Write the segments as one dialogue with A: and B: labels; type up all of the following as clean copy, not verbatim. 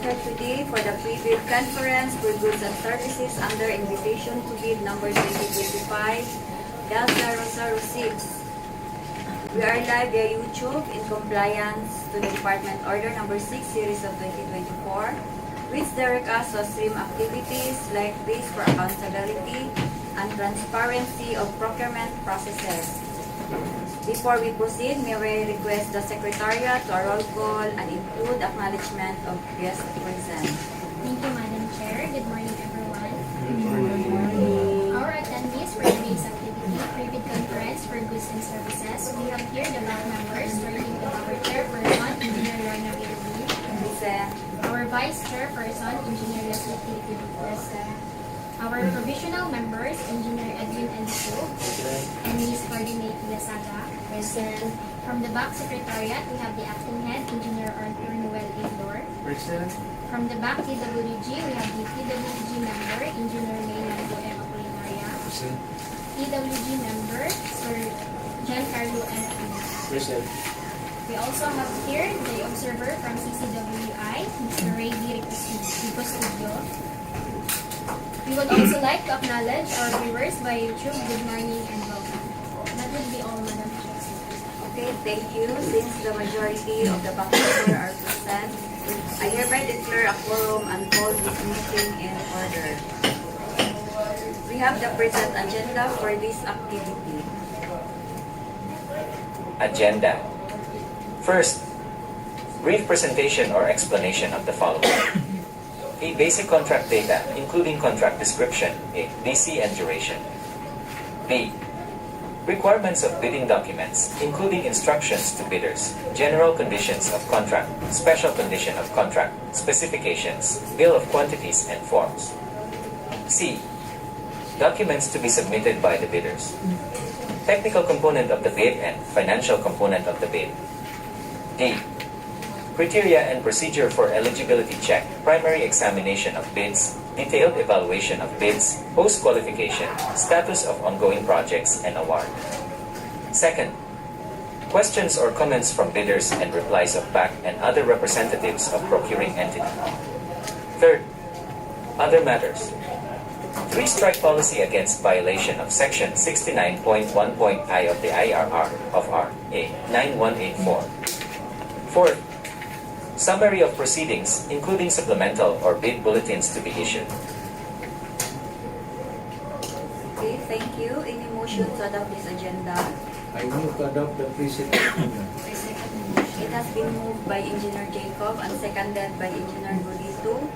A: here today for the pre-bid conference for goods and services under invitation to bid number 2025-006. We are live via YouTube in compliance to the Department Order number 6 series of 2024, which direct us to stream activities like this for accountability and transparency of procurement processes. Before we proceed, may we request the Secretariat to a roll call and include acknowledgement of guests present.
B: Thank you, Madam Chair. Good morning, everyone.
A: Good morning.
B: Our attendees for today's activity, pre-bid conference for goods and services. We have here the bank members, starting with our chairperson, Engineer Lorna Villalobos.
A: Present.
B: Our vice chairperson, Engineer Leslie Tilly. Present. Our provisional members, Engineer Edwin Enso and Ms. Coordinate Lasaga. Present. From the back secretariat, we have the acting head, Engineer Arthur Noel Indor.
C: Present.
B: From the back DWG, we have the DWG member, Engineer Maynard M. Apolinaria.
C: Present.
B: DWG member, Sir Giancarlo M. Aquino.
C: Present.
B: We also have here the observer from CCWI, Mr. Ray D. Ricostudio. We would also like to acknowledge our viewers by YouTube. Good morning and welcome. That would be all, Madam Chair.
A: Okay, thank you. Since the majority of the bank members are present, I hereby declare a quorum and call this meeting in order. We have the present agenda for this activity.
D: Agenda. First, brief presentation or explanation of the following. A. Basic contract data, including contract description, A. DC and duration. B. Requirements of bidding documents, including instructions to bidders, general conditions of contract, special condition of contract, specifications, bill of quantities and forms. C. Documents to be submitted by the bidders. Technical component of the bid and financial component of the bid. D. Criteria and procedure for eligibility check, primary examination of bids, detailed evaluation of bids, post-qualification, status of ongoing projects, and award. Second, questions or comments from bidders and replies of BAC and other representatives of procuring entity. Third, other matters. 3-strike policy against violation of Section 69.1.I of the IRR of RA 9184. Fourth, summary of proceedings, including supplemental or bid bulletins to be issued.
A: Okay, thank you. Any motion to adopt this agenda?
C: I move to adopt the present agenda.
A: It has been moved by Engineer Jacob and seconded by Engineer Godito.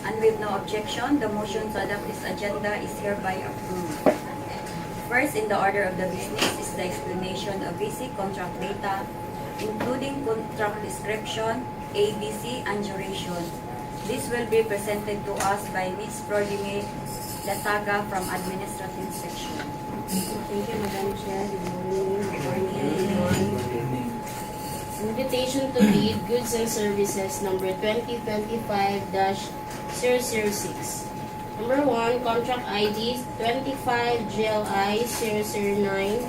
A: And with no objection, the motion to adopt this agenda is hereby approved. First in the order of the business is the explanation of basic contract data, including contract description, ABC, and duration. This will be presented to us by Ms. Coordinate Lasaga from Administrative Section.
E: Thank you, Madam Chair. Good morning.
A: Good morning.
E: Invitation to bid goods and services number 2025-006. Number 1, contract ID 25GLI 009.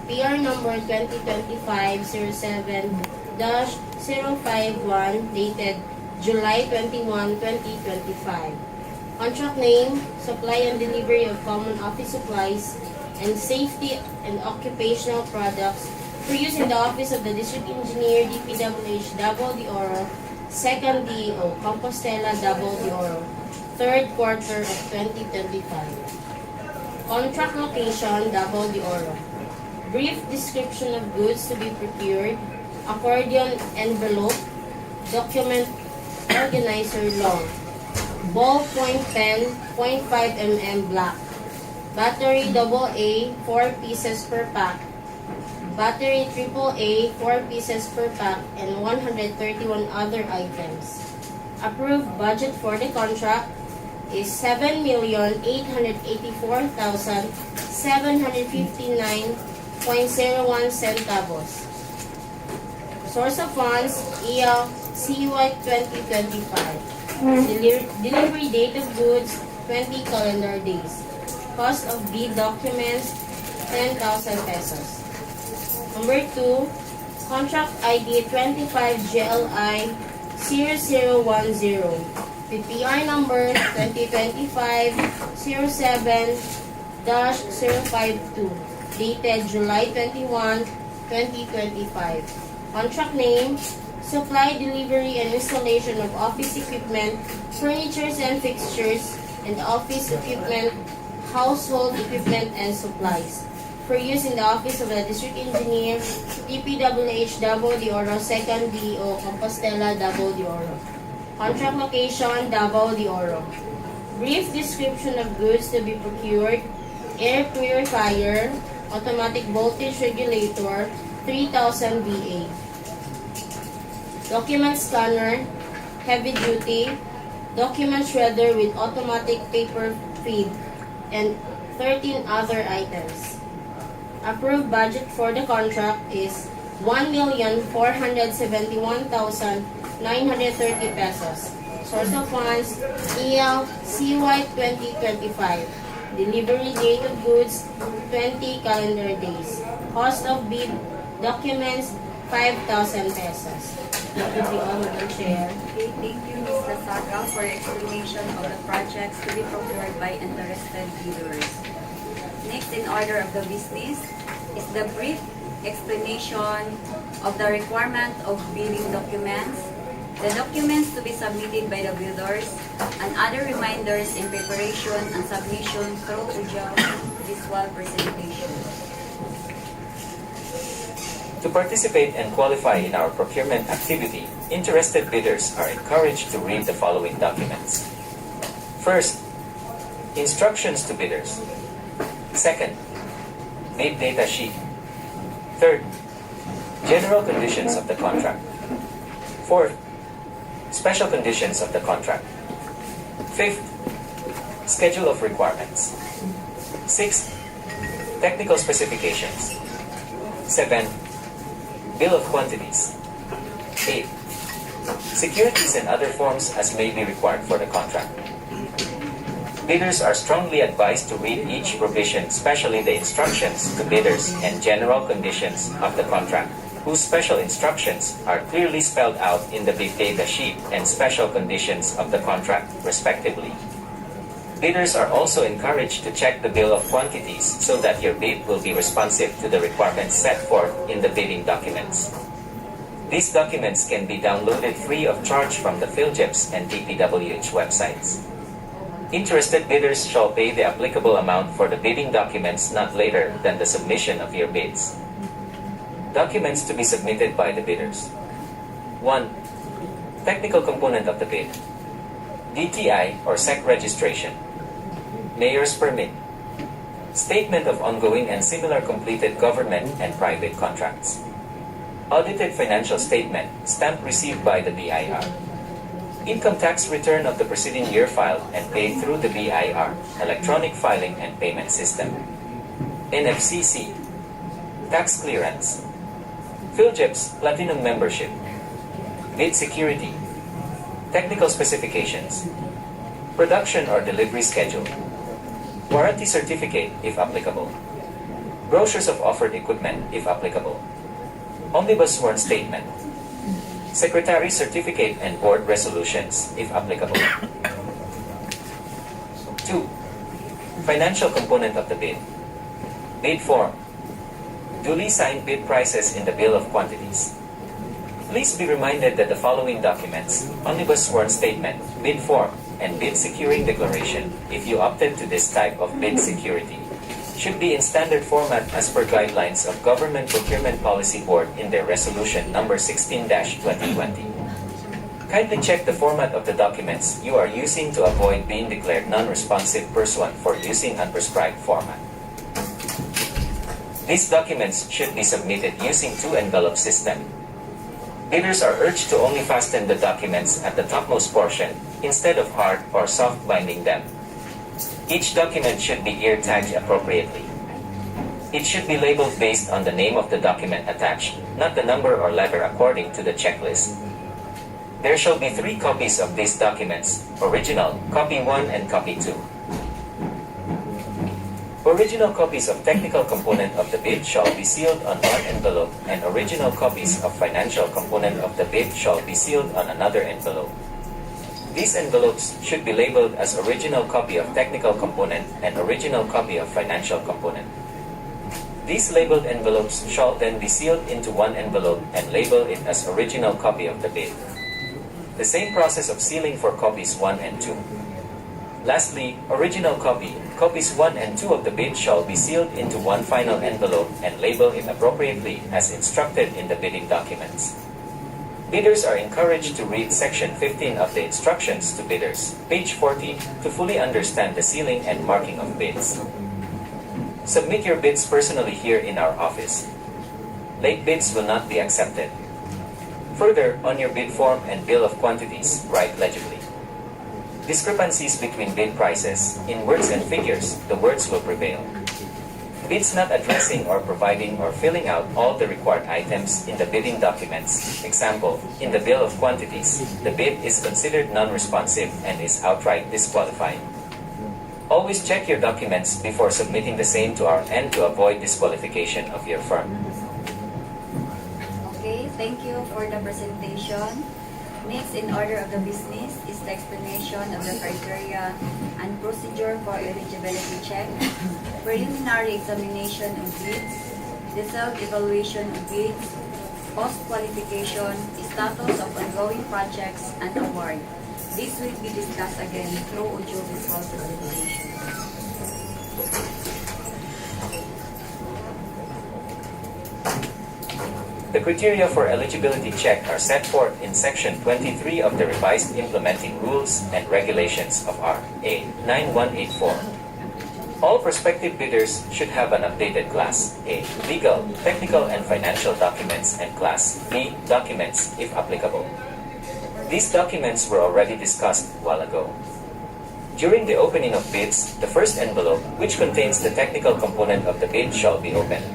E: PR number 2025-07-051 dated July 21, 2025. Contract name, supply and delivery of common office supplies and safety and occupational products for use in the office of the District Engineer, DPWH Davao de Oro, 2nd DEO, Compostela, Davao de Oro, 3rd quarter of 2025. Contract location, Davao de Oro. Brief description of goods to be procured, accordion envelope, document organizer long, ballpoint pen, 0.5 mm black, battery AA, 4 pieces per pack, battery AAA, 4 pieces per pack, and 131 other items. Approved budget for the contract is 7,884,759.01 centavos. Source of funds, EL CY 2025. Delivery date of goods, 20 calendar days. Cost of bid documents, 10,000 pesos. Number 2, contract ID 25GLI 0010, PPR number 2025-07-052, dated July 21, 2025. Contract name, supply, delivery, and installation of office equipment, furnitures and fixtures, and office equipment, household equipment, and supplies for use in the office of the District Engineer, DPWH Davao de Oro, 2nd DEO, Compostela, Davao de Oro. Contract location, Davao de Oro. Brief description of goods to be procured: air purifier, automatic voltage regulator, 3000 VA. Document scanner, heavy duty, document shredder with automatic paper feed, and 13 other items. Approved budget for the contract is 1,471,930 pesos. Source of funds, EL CY 2025. Delivery date of goods, 20 calendar days. Cost of bid documents, 5,000 pesos. That would be all, Madam Chair.
A: Okay, thank you, Ms. Lasaga, for explanation of the projects to be procured by interested bidders. Next in order of the business is the brief explanation of the requirement of bidding documents, the documents to be submitted by the bidders, and other reminders in preparation and submission through audio visual presentation.
D: To participate and qualify in our procurement activity, interested bidders are encouraged to read the following documents. First, instructions to bidders. Second, bid data sheet. Third, general conditions of the contract. Fourth, special conditions of the contract. Fifth, schedule of requirements. Sixth, technical specifications. 7. Bill of quantities. 8. Securities and other forms as may be required for the contract. Bidders are strongly advised to read each provision, especially the instructions to bidders and general conditions of the contract, whose special instructions are clearly spelled out in the bid data sheet and special conditions of the contract, respectively. Bidders are also encouraged to check the bill of quantities so that your bid will be responsive to the requirements set forth in the bidding documents. These documents can be downloaded free of charge from the PhilJEPS and DPWH websites. Interested bidders shall pay the applicable amount for the bidding documents not later than the submission of your bids. Documents to be submitted by the bidders. 1. Technical component of the bid. DTI or SEC registration. Mayor's permit. Statement of ongoing and similar completed government and private contracts. Audited financial statement, stamp received by the BIR. Income tax return of the preceding year filed and paid through the BIR, electronic filing and payment system. NFCC. Tax clearance. PhilJEPS Platinum membership. Bid security. Technical specifications. Production or delivery schedule. Warranty certificate if applicable. Brochures of offered equipment if applicable. Omnibus sworn statement. Secretary certificate and board resolutions if applicable. 2. Financial component of the bid. Bid form. Duly signed bid prices in the bill of quantities. Please be reminded that the following documents, Omnibus sworn statement, bid form, and bid securing declaration, if you opted to this type of bid security, should be in standard format as per guidelines of Government Procurement Policy Board in their resolution number 16-2020. Kindly check the format of the documents you are using to avoid being declared non-responsive pursuant for using unprescribed format. These documents should be submitted using 2-envelope system. Bidders are urged to only fasten the documents at the topmost portion instead of hard or soft binding them. Each document should be ear tagged appropriately. It should be labeled based on the name of the document attached, not the number or letter according to the checklist. There shall be 3 copies of these documents, original, copy 1 and copy 2. Original copies of technical component of the bid shall be sealed on one envelope, and original copies of financial component of the bid shall be sealed on another envelope. These envelopes should be labeled as original copy of technical component and original copy of financial component. These labeled envelopes shall then be sealed into one envelope and label it as original copy of the bid. The same process of sealing for copies 1 and 2. Lastly, original copies 1 and 2 of the bid shall be sealed into one final envelope and label it appropriately as instructed in the bidding documents. Bidders are encouraged to read Section 15 of the Instructions to Bidders, page 14, to fully understand the sealing and marking of bids. Submit your bids personally here in our office. Late bids will not be accepted. Further, on your bid form and bill of quantities, write legibly. Discrepancies between bid prices, in words and figures, the words will prevail. Bids not addressing or providing or filling out all the required items in the bidding documents. Example, in the bill of quantities, the bid is considered non-responsive and is outright disqualified. Always check your documents before submitting the same to our end to avoid disqualification of your firm.
A: Okay, thank you for the presentation. Next in order of the business is the explanation of the criteria and procedure for eligibility check, preliminary examination of bids, the self-evaluation of bids, post-qualification, status of ongoing projects, and award. This will be discussed again through audiovisual presentation.
D: The criteria for eligibility check are set forth in Section 23 of the Revised Implementing Rules and Regulations of RA 9184. All prospective bidders should have an updated Class A legal, technical, and financial documents and Class B documents if applicable. These documents were already discussed a while ago. During the opening of bids, the first envelope, which contains the technical component of the bid, shall be opened.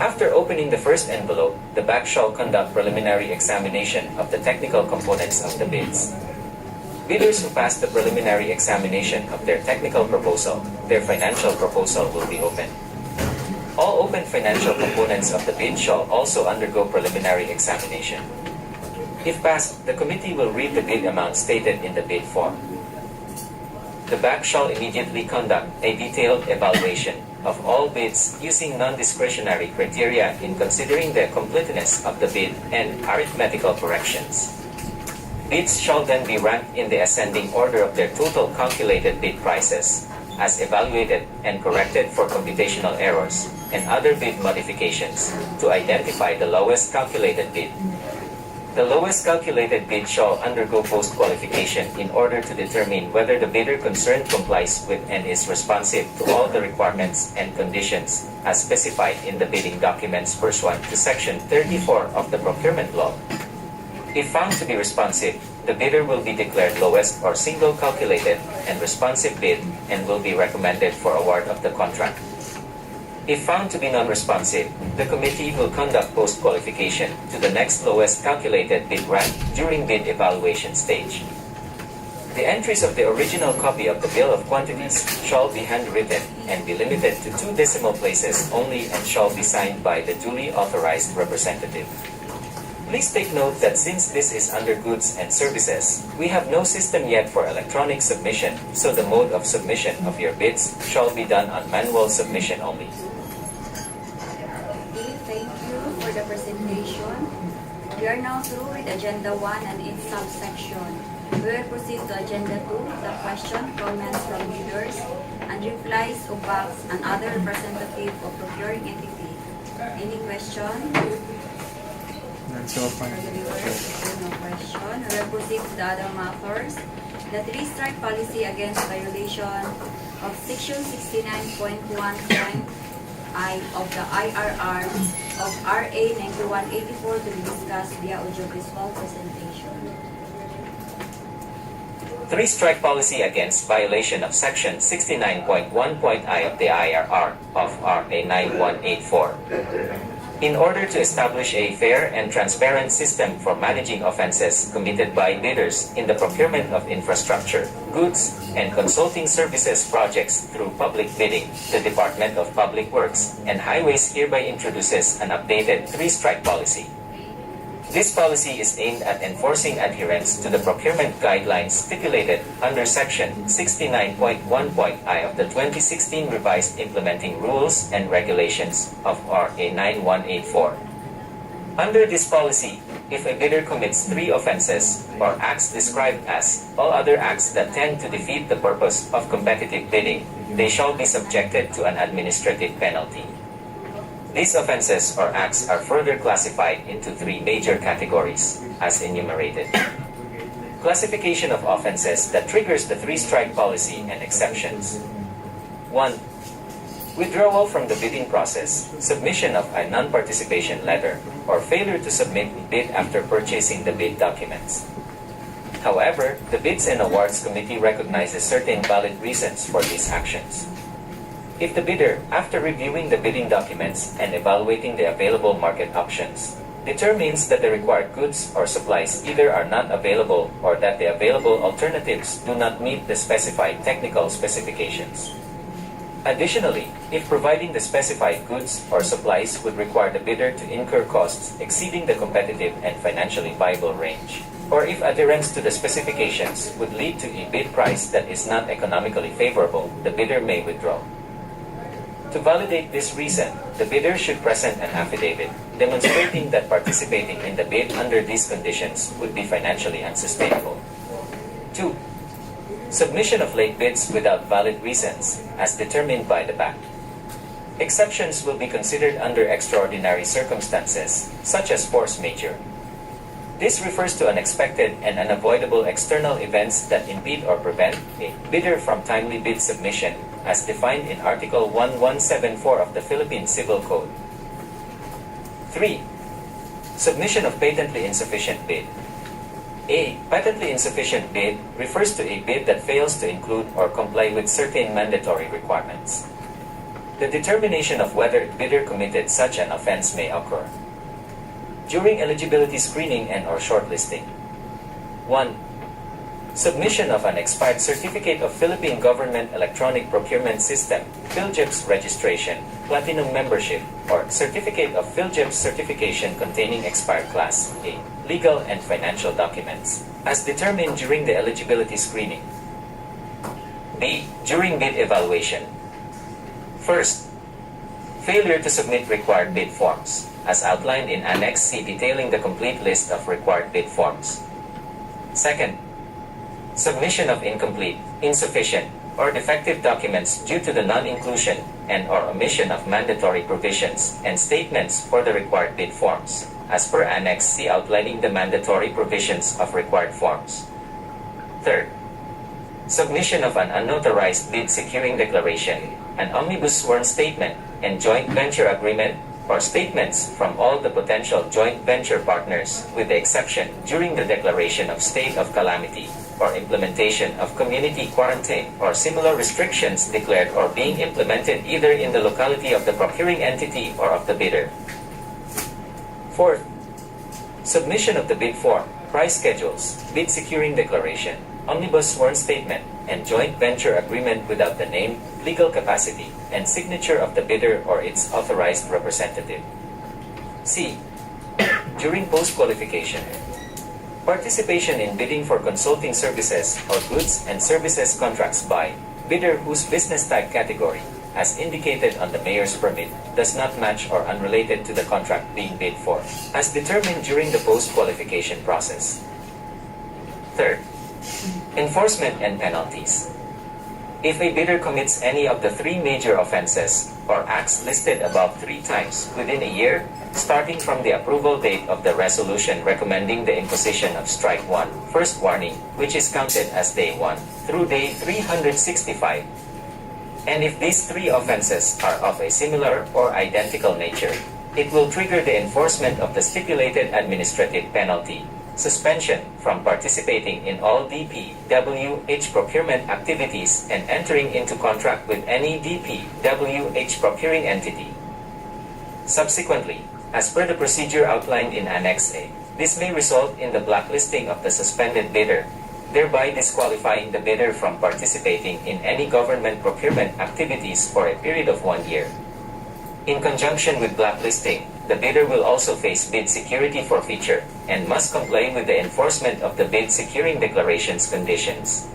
D: After opening the first envelope, the back shall conduct preliminary examination of the technical components of the bids. Bidders who pass the preliminary examination of their technical proposal, their financial proposal will be opened. All open financial components of the bid shall also undergo preliminary examination. If passed, the committee will read the bid amount stated in the bid form. The back shall immediately conduct a detailed evaluation of all bids using non-discretionary criteria in considering the completeness of the bid and arithmetical corrections. Bids shall then be ranked in the ascending order of their total calculated bid prices, as evaluated and corrected for computational errors and other bid modifications, to identify the lowest calculated bid. The lowest calculated bid shall undergo post-qualification in order to determine whether the bidder concerned complies with and is responsive to all the requirements and conditions as specified in the bidding documents pursuant to Section 34 of the Procurement Law. If found to be responsive, the bidder will be declared lowest or single calculated and responsive bid and will be recommended for award of the contract. If found to be non-responsive, the committee will conduct post-qualification to the next lowest calculated bid rank during bid evaluation stage. The entries of the original copy of the bill of quantities shall be handwritten and be limited to 2 decimal places only and shall be signed by the duly authorized representative. Please take note that since this is under goods and services, we have no system yet for electronic submission, so the mode of submission of your bids shall be done on manual submission only.
A: Thank you for the presentation. We are now through with Agenda 1 and its subsection. We will proceed to Agenda 2, the question, comments from bidders, and replies of BACs and other representative of procuring entity. Any question?
F: That's all fine.
A: For the viewers, no question. We will proceed to the other matters. The 3-strike policy against violation of Section 69.1.I of the IRR of RA 9184 to be discussed via audiovisual presentation.
D: 3-strike policy against violation of Section 69.1.I of the IRR of RA 9184. In order to establish a fair and transparent system for managing offenses committed by bidders in the procurement of infrastructure, goods, and consulting services projects through public bidding, the Department of Public Works and Highways hereby introduces an updated three-strike policy. This policy is aimed at enforcing adherence to the procurement guidelines stipulated under Section 69.1.I of the 2016 Revised Implementing Rules and Regulations of RA 9184. Under this policy, if a bidder commits 3 offenses or acts described as all other acts that tend to defeat the purpose of competitive bidding, they shall be subjected to an administrative penalty. These offenses or acts are further classified into 3 major categories, as enumerated. Classification of offenses that triggers the three-strike policy and exceptions. 1. Withdrawal from the bidding process, submission of a non-participation letter, or failure to submit a bid after purchasing the bid documents. However, the Bids and Awards Committee recognizes certain valid reasons for these actions. If the bidder, after reviewing the bidding documents and evaluating the available market options, determines that the required goods or supplies either are not available or that the available alternatives do not meet the specified technical specifications. Additionally, if providing the specified goods or supplies would require the bidder to incur costs exceeding the competitive and financially viable range, or if adherence to the specifications would lead to a bid price that is not economically favorable, the bidder may withdraw. To validate this reason, the bidder should present an affidavit demonstrating that participating in the bid under these conditions would be financially unsustainable. 2. Submission of late bids without valid reasons, as determined by the BAC. Exceptions will be considered under extraordinary circumstances, such as force majeure. This refers to unexpected and unavoidable external events that impede or prevent a bidder from timely bid submission, as defined in Article 1174 of the Philippine Civil Code. 3. Submission of patently insufficient bid. A patently insufficient bid refers to a bid that fails to include or comply with certain mandatory requirements. The determination of whether a bidder committed such an offense may occur during eligibility screening and/or shortlisting. 1. Submission of an expired Certificate of Philippine Government Electronic Procurement System, PhilGEPS registration, Platinum membership, or Certificate of PhilGEPS certification containing expired Class A legal and financial documents, as determined during the eligibility screening. B. During bid evaluation. First, failure to submit required bid forms, as outlined in Annex C detailing the complete list of required bid forms. Second, submission of incomplete, insufficient, or defective documents due to the non-inclusion and/or omission of mandatory provisions and statements for the required bid forms, as per Annex C outlining the mandatory provisions of required forms. Third, submission of an unauthorized bid securing declaration, an omnibus sworn statement, and joint venture agreement, or statements from all the potential joint venture partners, with the exception during the declaration of state of calamity, or implementation of community quarantine or similar restrictions declared or being implemented either in the locality of the procuring entity or of the bidder. Fourth, submission of the bid form, price schedules, bid securing declaration, omnibus sworn statement, and joint venture agreement without the name, legal capacity, and signature of the bidder or its authorized representative. C. During post-qualification, participation in bidding for consulting services or goods and services contracts by bidder whose business type category, as indicated on the mayor's permit, does not match or unrelated to the contract being bid for, as determined during the post-qualification process. Third, enforcement and penalties. If a bidder commits any of the 3 major offenses or acts listed above 3 times within a year, starting from the approval date of the resolution recommending the imposition of Strike 1, first warning, which is counted as day 1, through day 365, and if these 3 offenses are of a similar or identical nature, it will trigger the enforcement of the stipulated administrative penalty, suspension from participating in all DPWH procurement activities and entering into contract with any DPWH procuring entity. Subsequently, As per the procedure outlined in Annex A, this may result in the blacklisting of the suspended bidder, thereby disqualifying the bidder from participating in any government procurement activities for a period of 1 year. In conjunction with blacklisting, the bidder will also face bid security forfeiture and must comply with the enforcement of the bid securing declarations conditions.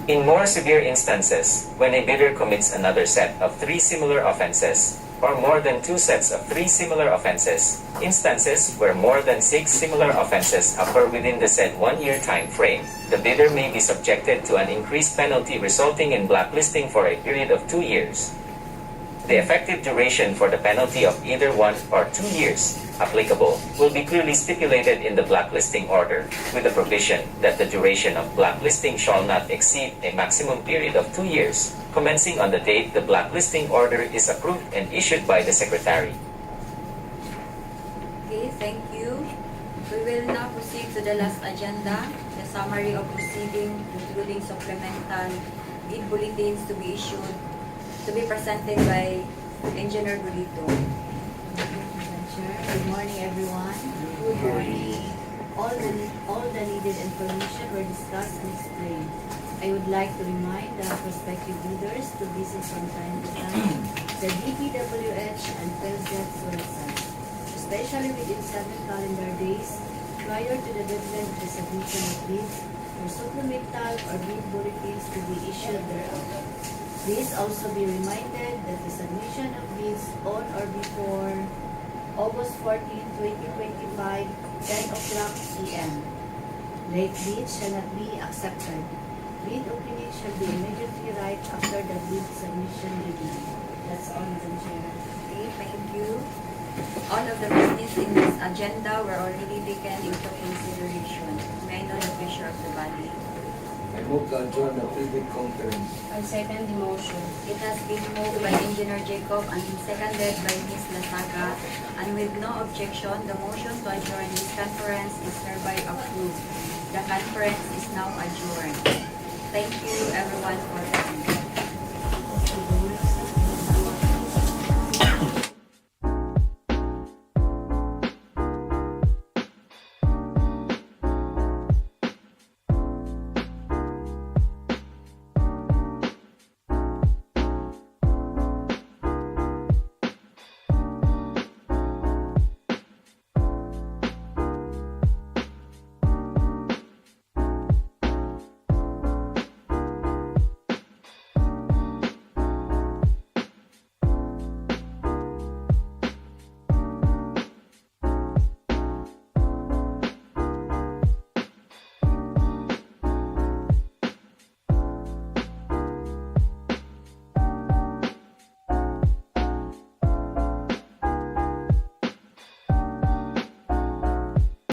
D: In more severe instances, when a bidder commits another set of 3 similar offenses, or more than 2 sets of 3 similar offenses, instances where more than 6 similar offenses occur within the said 1-year time frame, the bidder may be subjected to an increased penalty resulting in blacklisting for a period of 2 years. The effective duration for the penalty of either 1 or 2 years applicable will be clearly stipulated in the blacklisting order, with the provision that the duration of blacklisting shall not exceed a maximum period of 2 years, commencing on the date the blacklisting order is approved and issued by the Secretary.
A: Okay, thank you. We will now proceed to the last agenda, the summary of proceeding, including supplemental bid bulletins to be issued, to be presented by Engineer Gulito.
G: Good morning, everyone. Good morning. All the needed information were discussed and explained. I would like to remind the prospective bidders to visit from time to time the DPWH and PhilJet's website, especially within 7 calendar days prior to the deadline of the submission of bids for supplemental or bid bulletins to be issued thereafter. Please also be reminded that the submission of bids on or before August 14, 2025, 10 o'clock p.m. Late bids shall not be accepted. Bid opening shall be immediately right after the bid submission deadline. That's all, Madam Chair.
A: Okay, thank you. All of the business in this agenda were already taken into consideration. May I know the pleasure of the body?
C: I move to adjourn the pre-bid conference.
E: I second the motion.
A: It has been moved by Engineer Jacob and seconded by Ms. Lasaga, and with no objection, the motion to adjourn this conference is hereby approved. The conference is now adjourned. Thank you everyone for